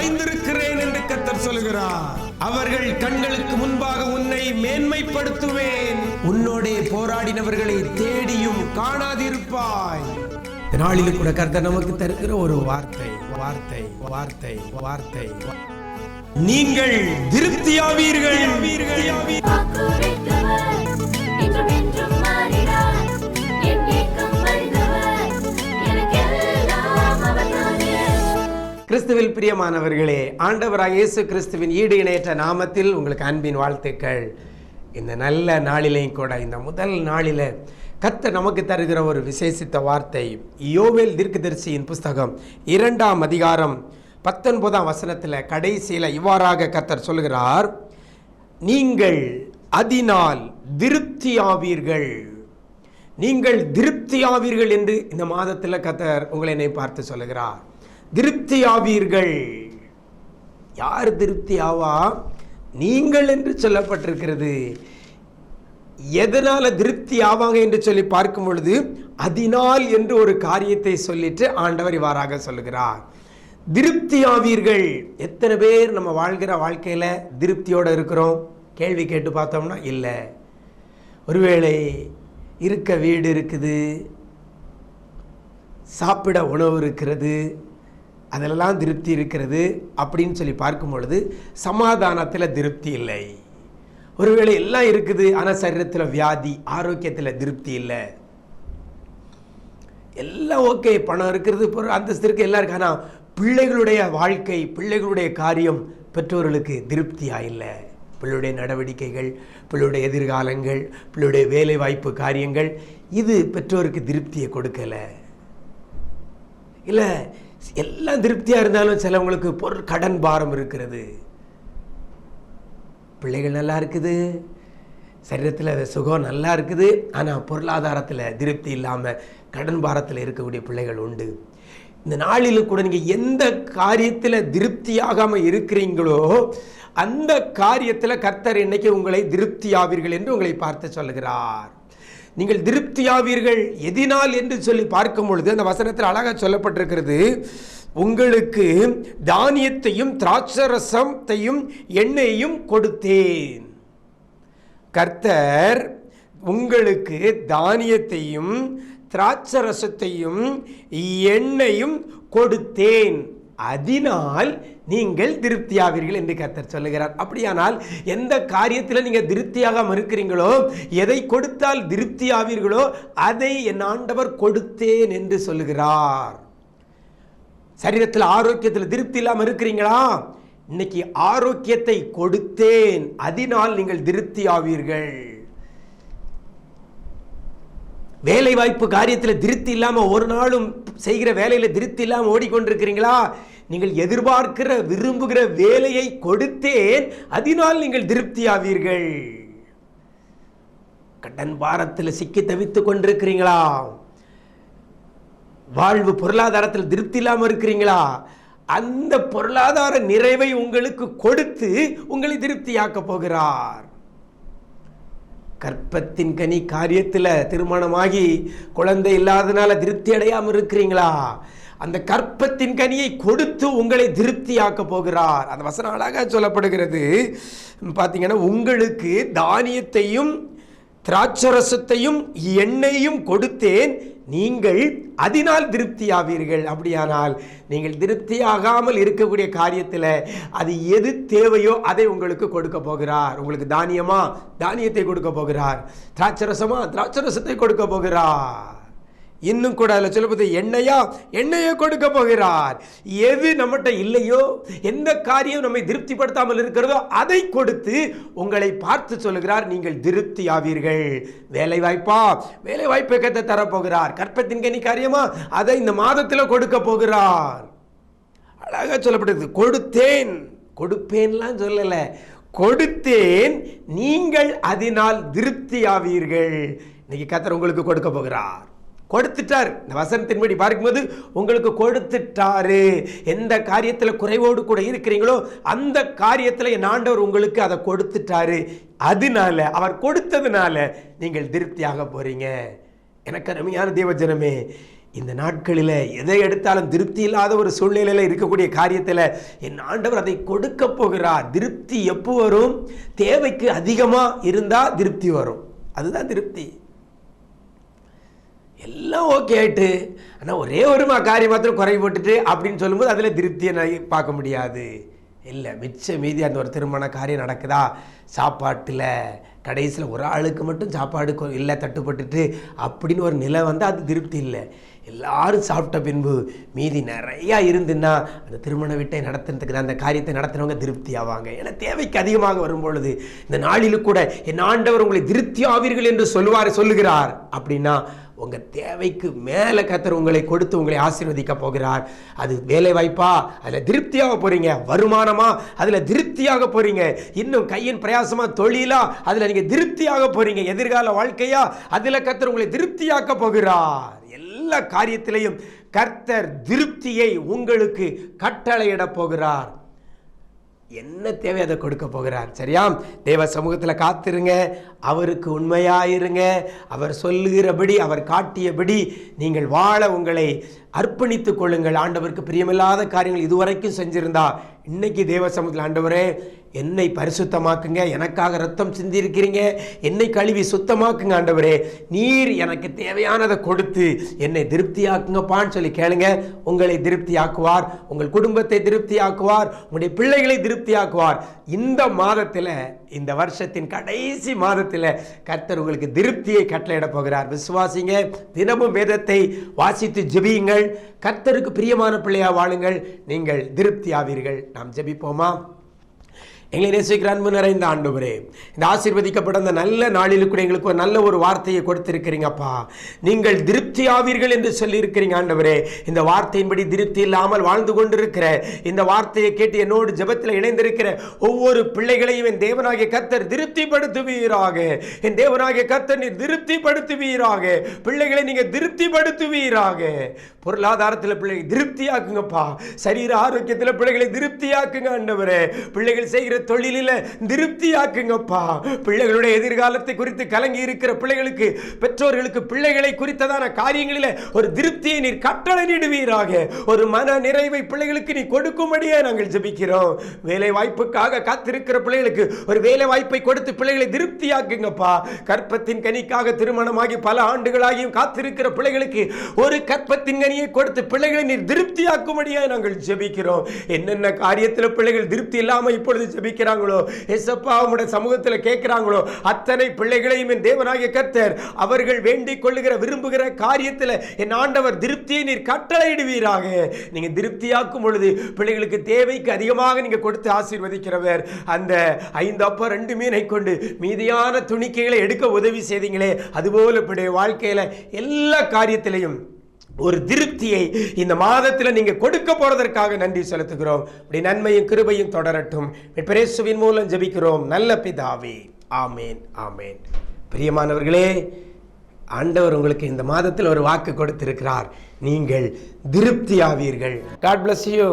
வரைந்திருக்கிறேன் என்று கர்த்தர் சொல்கிறார். அவர்கள் கண்களுக்கு முன்பாக உன்னை மேன்மைப்படுத்துவேன். உன்னோடே போராடினவர்களை தேடியும் காணாதிருப்பாய். நாளில் கூட கர்த்தர் நமக்கு தருகிற ஒரு வார்த்தை வார்த்தை வார்த்தை வார்த்தை நீங்கள் திருப்தியாவீர்கள். கிறிஸ்துவில் பிரியமானவர்களே, ஆண்டவராகிய இயேசு கிறிஸ்துவின் ஈடு இணையற்ற நாமத்தில் உங்களுக்கு அன்பின் வாழ்த்துக்கள். இந்த நல்ல நாளிலையும் கூட, இந்த முதல் நாளில கர்த்தர் நமக்கு தருகிற ஒரு விசேஷித்த வார்த்தை யோவேல் தீர்க்கதரிசியின் புஸ்தகம் 2ஆம் அதிகாரம் 19ஆம் வசனத்தில் கடைசியில் இவ்வாறாக கர்த்தர் சொல்கிறார், நீங்கள் அதனால் திருப்தியாவீர்கள். நீங்கள் திருப்தியாவீர்கள் என்று இந்த மாதத்தில் கர்த்தர் உங்களை என்னை பார்த்து சொல்லுகிறார். திருப்தியாவீர்கள். யார் திருப்தி ஆவா? நீங்கள் என்று சொல்லப்பட்டிருக்கிறது. எதனால திருப்தி ஆவாங்க என்று சொல்லி பார்க்கும் பொழுது அதனால் என்று ஒரு காரியத்தை சொல்லிட்டு ஆண்டவர் இவ்வாறாக சொல்லுகிறார், திருப்தியாவீர்கள். எத்தனை பேர் நம்ம வாழ்கிற வாழ்க்கையில திருப்தியோட இருக்கிறோம்? கேள்வி கேட்டு பார்த்தோம்னா இல்லை. ஒருவேளை இருக்க வீடு இருக்குது, சாப்பிட உணவு இருக்கிறது, அதிலெல்லாம் திருப்தி இருக்கிறது அப்படின்னு சொல்லி பார்க்கும் பொழுது சமாதானத்தில் திருப்தி இல்லை. ஒருவேளை எல்லாம் இருக்குது, ஆனால் சரீரத்தில் வியாதி, ஆரோக்கியத்தில் திருப்தி இல்லை. எல்லாம் ஓகே, பணம் இருக்கிறது, அந்தஸ்து இருக்கு, எல்லாம் இருக்கு, ஆனால் பிள்ளைகளுடைய வாழ்க்கை, பிள்ளைகளுடைய காரியம் பெற்றோர்களுக்கு திருப்தியாக இல்லை. பிள்ளையுடைய நடவடிக்கைகள், பிள்ளையுடைய எதிர்காலங்கள், பிள்ளையுடைய வேலை வாய்ப்பு காரியங்கள், இது பெற்றோருக்கு திருப்தியை கொடுக்கலை. இல்லை, எல்லாம் திருப்தியாக இருந்தாலும் சிலவங்களுக்கு கடன் பாரம் இருக்கிறது. பிள்ளைகள் நல்லா இருக்குது, சரீரத்தில் சுகம் நல்லா இருக்குது, ஆனால் பொருளாதாரத்தில் திருப்தி இல்லாமல் கடன் பாரத்தில் இருக்கக்கூடிய பிள்ளைகள் உண்டு. இந்த நாளில் கூட நீங்கள் எந்த காரியத்தில் திருப்தியாகாமல் இருக்கிறீங்களோ அந்த காரியத்தில் கர்த்தர் இன்னைக்கு உங்களை திருப்தியாவீர்கள் என்று உங்களை பார்த்து சொல்லுகிறார். நீங்கள் திருப்தியாவீர்கள் எதினால் என்று சொல்லி பார்க்கும் பொழுது அந்த வசனத்தில் அழகாக சொல்லப்பட்டிருக்கிறது, உங்களுக்கு தானியத்தையும் திராட்சரசத்தையும் எண்ணெயையும் கொடுத்தேன். கர்த்தர் உங்களுக்கு தானியத்தையும் திராட்சரசத்தையும் எண்ணெயும் கொடுத்தேன், அதனால் நீங்கள் திருப்தியாவீர்கள் என்று கர்த்தர் சொல்லுகிறார். அப்படியானால் எந்த காரியத்தில் நீங்கள் திருப்தியாக இருக்கிறீங்களோ, எதை கொடுத்தால் திருப்தியாவீர்களோ அதை என் ஆண்டவர் கொடுத்தேன் என்று சொல்லுகிறார். சரீரத்தில் ஆரோக்கியத்தில் திருப்தி இல்லாமல் இருக்கிறீங்களா? இன்னைக்கு ஆரோக்கியத்தை கொடுத்தேன், அதனால் நீங்கள் திருப்தியாவீர்கள். வேலை வாய்ப்பு காரியத்தில் திருப்தி இல்லாமல், ஒரு நாளும் செய்கிற வேலையில் திருப்தி இல்லாமல் ஓடிக்கொண்டிருக்கிறீங்களா? நீங்கள் எதிர்பார்க்கிற விரும்புகிற வேலையை கொடுத்தேன், அதனால் நீங்கள் திருப்தியாவீர்கள். கடன் பாரத்தில் சிக்கி தவித்துக் கொண்டிருக்கிறீங்களா? வாழ்வு பொருளாதாரத்தில் திருப்தி இல்லாமல் இருக்கிறீங்களா? அந்த பொருளாதார நிறைவை உங்களுக்கு கொடுத்து உங்களை திருப்தியாக்க போகிறார். கற்பத்தின் கனி காரியத்தில் திருமணமாகி குழந்தை இல்லாதனால திருப்தி அடையாமல் இருக்கிறீங்களா? அந்த கற்பத்தின் கனியை கொடுத்து உங்களை திருப்தியாக்க போகிறார். அந்த வசனம் அழகாக சொல்லப்படுகிறது. பார்த்தீங்கன்னா, உங்களுக்கு தானியத்தையும் திராட்சரசத்தையும் எண்ணெயும் கொடுத்தேன், நீங்கள் அதனால் திருப்தியாவீர்கள். அப்படியானால் நீங்கள் திருப்தியாகாமல் இருக்கக்கூடிய காரியத்தில் அது எது தேவையோ அதை உங்களுக்கு கொடுக்க போகிறார். உங்களுக்கு தானியமா, தானியத்தை கொடுக்க போகிறார். திராட்சரசமா, திராட்சரசத்தை கொடுக்க போகிறார். இன்னும் கூட அதில் சொல்லும்போது எண்ணெயா, எண்ணெயை கொடுக்க போகிறார். எது நம்மகிட்ட இல்லையோ, எந்த காரியம் நம்மை திருப்திப்படுத்தாமல் இருக்கிறதோ அதை கொடுத்து உங்களை பார்த்து சொல்லுகிறார், நீங்கள் திருப்தி ஆவீர்கள். வேலை வாய்ப்பா, வேலை வாய்ப்பை கத்த தரப்போகிறார். கற்பத்தின் கனி காரியமா, அதை இந்த மாதத்தில் கொடுக்க போகிறார். அழகாக சொல்லப்பட்டது, கொடுத்தேன், கொடுப்பேன்லாம் சொல்லலை, கொடுத்தேன், நீங்கள் அதனால் திருப்தி ஆவீர்கள். இன்னைக்கு கர்த்தர் உங்களுக்கு கொடுக்க போகிறார். கொடுத்துட்டார். இந்த வசனத்தின்படி பார்க்கும்போது உங்களுக்கு கொடுத்துட்டாரு. எந்த காரியத்தில் குறைவோடு கூட இருக்கிறீங்களோ அந்த காரியத்தில் என் ஆண்டவர் உங்களுக்கு அதை கொடுத்துட்டாரு. அதனால, அவர் கொடுத்ததுனால நீங்கள் திருப்தியாக போறீங்க. எனக்கு அருமையான தேவஜனமே, இந்த நாட்களில் எதை எடுத்தாலும் திருப்தி இல்லாத ஒரு சூழ்நிலையில் இருக்கக்கூடிய காரியத்தில் என் ஆண்டவர் அதை கொடுக்க போகிறார். திருப்தி எப்போ வரும்? தேவைக்கு அதிகமாக இருந்தால் திருப்தி வரும். அதுதான் திருப்தி. எல்லாம் ஓகே ஆகிட்டு, ஆனால் ஒரே ஒரு காரியம் மாத்திரம் குறை போட்டுட்டு அப்படின்னு சொல்லும்போது அதில் திருப்தியை நான் பார்க்க முடியாது. இல்லை, மிச்ச மீதி அந்த ஒரு திருமண காரியம் நடக்குதா, சாப்பாட்டில் கடைசியில் ஒரு ஆளுக்கு மட்டும் சாப்பாடு இல்லை தட்டுப்பட்டுட்டு அப்படின்னு ஒரு நிலை வந்து அது திருப்தி இல்லை. எல்லாரும் சாப்பிட்ட பின்பு மீதி நிறையா இருந்துன்னா அந்த திருமண வீட்டை நடத்துறதுக்கு அந்த காரியத்தை நடத்துனவங்க திருப்தி ஆவாங்க. ஏன்னா தேவைக்கு அதிகமாக வரும்பொழுது இந்த நாளிலும் கூட என் ஆண்டவர் உங்களை திருப்தி ஆவீர்கள் என்று சொல்லுகிறார். அப்படின்னா உங்கள் தேவைக்கு மேலே கர்த்தர் உங்களை கொடுத்து உங்களை ஆசீர்வதிக்க போகிறார். அது வேலை வாய்ப்பா, அதில் திருப்தியாக போகிறீங்க. வருமானமா, அதில் திருப்தியாக போகிறீங்க. இன்னும் கையின் பிரயாசமா, தொழிலா, அதில் நீங்கள் திருப்தியாக போகிறீங்க. எதிர்கால வாழ்க்கையா, அதில் கர்த்தர் உங்களை திருப்தியாக்க போகிறார். எல்லா காரியத்திலையும் கர்த்தர் திருப்தியை உங்களுக்கு கட்டளையிட போகிறார். என்ன தேவை அதை கொடுக்க போகிறார். சரியா? தேவ சமூகத்தில் காத்திருங்க, அவருக்கு உண்மையாயிருங்க. அவர் சொல்லுகிறபடி, அவர் காட்டியபடி நீங்கள் வாழ உங்களை அர்ப்பணித்துக் கொள்ளுங்கள். ஆண்டவருக்கு பிரியமில்லாத காரியங்கள் இதுவரைக்கும் செஞ்சிருந்தா இன்னைக்கு தேவ சமூகத்தில், ஆண்டவரே என்னை பரிசுத்தமாக்குங்க, எனக்காக ரத்தம் சிந்திருக்கிறீங்க, என்னை கழுவி சுத்தமாக்குங்க ஆண்டவரே, நீர் எனக்கு தேவையானதை கொடுத்து என்னை திருப்தியாக்குங்கப்பான்னு சொல்லி கேளுங்க. உங்களை திருப்தியாக்குவார், உங்கள் குடும்பத்தை திருப்தியாக்குவார், உங்களுடைய பிள்ளைகளை திருப்தியாக்குவார். இந்த மாதத்தில், இந்த வருஷத்தின் கடைசி மாதத்தில் கர்த்தர் உங்களுக்கு திருப்தியை கட்டளையிட போகிறார். விசுவாசிங்க, தினமும் வேதத்தை வாசித்து ஜெபியுங்கள், கர்த்தருக்கு பிரியமான பிள்ளையா வாழுங்கள், நீங்கள் திருப்தி ஆவீர்கள். நாம் ஜெபிப்போமா? எங்களை நேசிக்கிற அன்பு நிறைந்த ஆண்டவரே, இந்த ஆசீர்வதிக்கப்பட்ட அந்த நல்ல நாளில் கூட எங்களுக்கு ஒரு நல்ல ஒரு வார்த்தையை கொடுத்திருக்கிறீங்கப்பா. நீங்கள் திருப்தி ஆவீர்கள் என்று சொல்லி இருக்கிறீங்க ஆண்டவரே. இந்த வார்த்தையின்படி திருப்தி இல்லாமல் வாழ்ந்து கொண்டிருக்கிற, இந்த வார்த்தையை கேட்டு என்னோடு ஜெபத்தில் இணைந்திருக்கிற ஒவ்வொரு பிள்ளைகளையும் என் தேவனாகிய கர்த்தர் திருப்திப்படுத்துவீராக. என் தேவனாகிய கர்த்தர் நீர் திருப்திப்படுத்துவீராக. பிள்ளைகளை நீங்க திருப்திப்படுத்துவீராக. பொருளாதாரத்தில் பிள்ளைகளை திருப்தியாக்குங்கப்பா. சரீர ஆரோக்கியத்தில் பிள்ளைகளை திருப்தியாக்குங்க ஆண்டவரே. பிள்ளைகள் செய்கிற தொழிலில் திருப்தியாக்குங்கப்பா. பிள்ளைகளுடைய எதிர்காலத்தை குறித்து கலங்கி இருக்கிற பிள்ளைகளுக்கு, பெற்றோர்களுக்கு பிள்ளைகளை குறித்ததான காரியங்களில் ஒரு திருப்தியை நீர் கட்டளையிடுவீராக. ஒரு மன நிறைவை பிள்ளைகளுக்கு நீ கொடுக்கும்படியே நாங்கள் ஜெபிக்கிறோம். வேலை வாய்ப்புக்காக காத்திருக்கிற பிள்ளைகளுக்கு ஒரு வேலை வாய்ப்பை கொடுத்து பிள்ளைகளை திருப்தியாக்குங்கப்பா. கற்பத்தின் கனிக்காக திருமணமாகி பல ஆண்டுகளாகியும் காத்திருக்கிற பிள்ளைகளுக்கு ஒரு கற்பத்தின் கனியை கொடுத்து பிள்ளைகளை நீர் திருப்தியாக்கும்படியே நாங்கள் ஜெபிக்கிறோம். என்னென்ன காரியத்தில் பிள்ளைகள் திருப்தி இல்லாமல் இப்பொழுது ஜெபிக்கிறாங்களோ, எசப்பா உம்முடைய சமூகத்தில் கேட்கிறாங்களோ, அத்தனை பிள்ளைகளையும் என் தேவனாகிய கர்த்தர் அவர்கள் வேண்டிக் கொள்ளுகிற விரும்புகிற காரியத்தில் என் ஆண்டவர் திருப்தியை நீர் கட்டளையிடுவீராக. நீங்க திருப்தியாக்கும் பொழுது பிள்ளைகளுக்கு தேவைக்கு அதிகமாக நீங்க கொடுத்து ஆசீர்வதிக்கிறவர். அந்த 5 அப்பம் 2 மீனை கொண்டு மீதியான துணிக்கைகளை எடுக்க உதவி செய்தீங்களே, அதுபோல இப்படி வாழ்க்கையில எல்லா காரியத்திலையும் ஒரு திருப்தியை இந்த மாதத்தில் நீங்க கொடுக்க போறதற்காக நன்றி செலுத்துகிறோம். இப்படி நன்மையும் கிருபையும் தொடரட்டும். இயேசுவின் மூலம் ஜெபிக்கிறோம் நல்ல பிதாவே, ஆமேன், ஆமேன். பிரியமானவர்களே, ஆண்டவர் உங்களுக்கு இந்த மாதத்தில் ஒரு வாக்கு கொடுத்திருக்கிறார். நீங்கள் திருப்தி ஆவீர்கள். God bless you.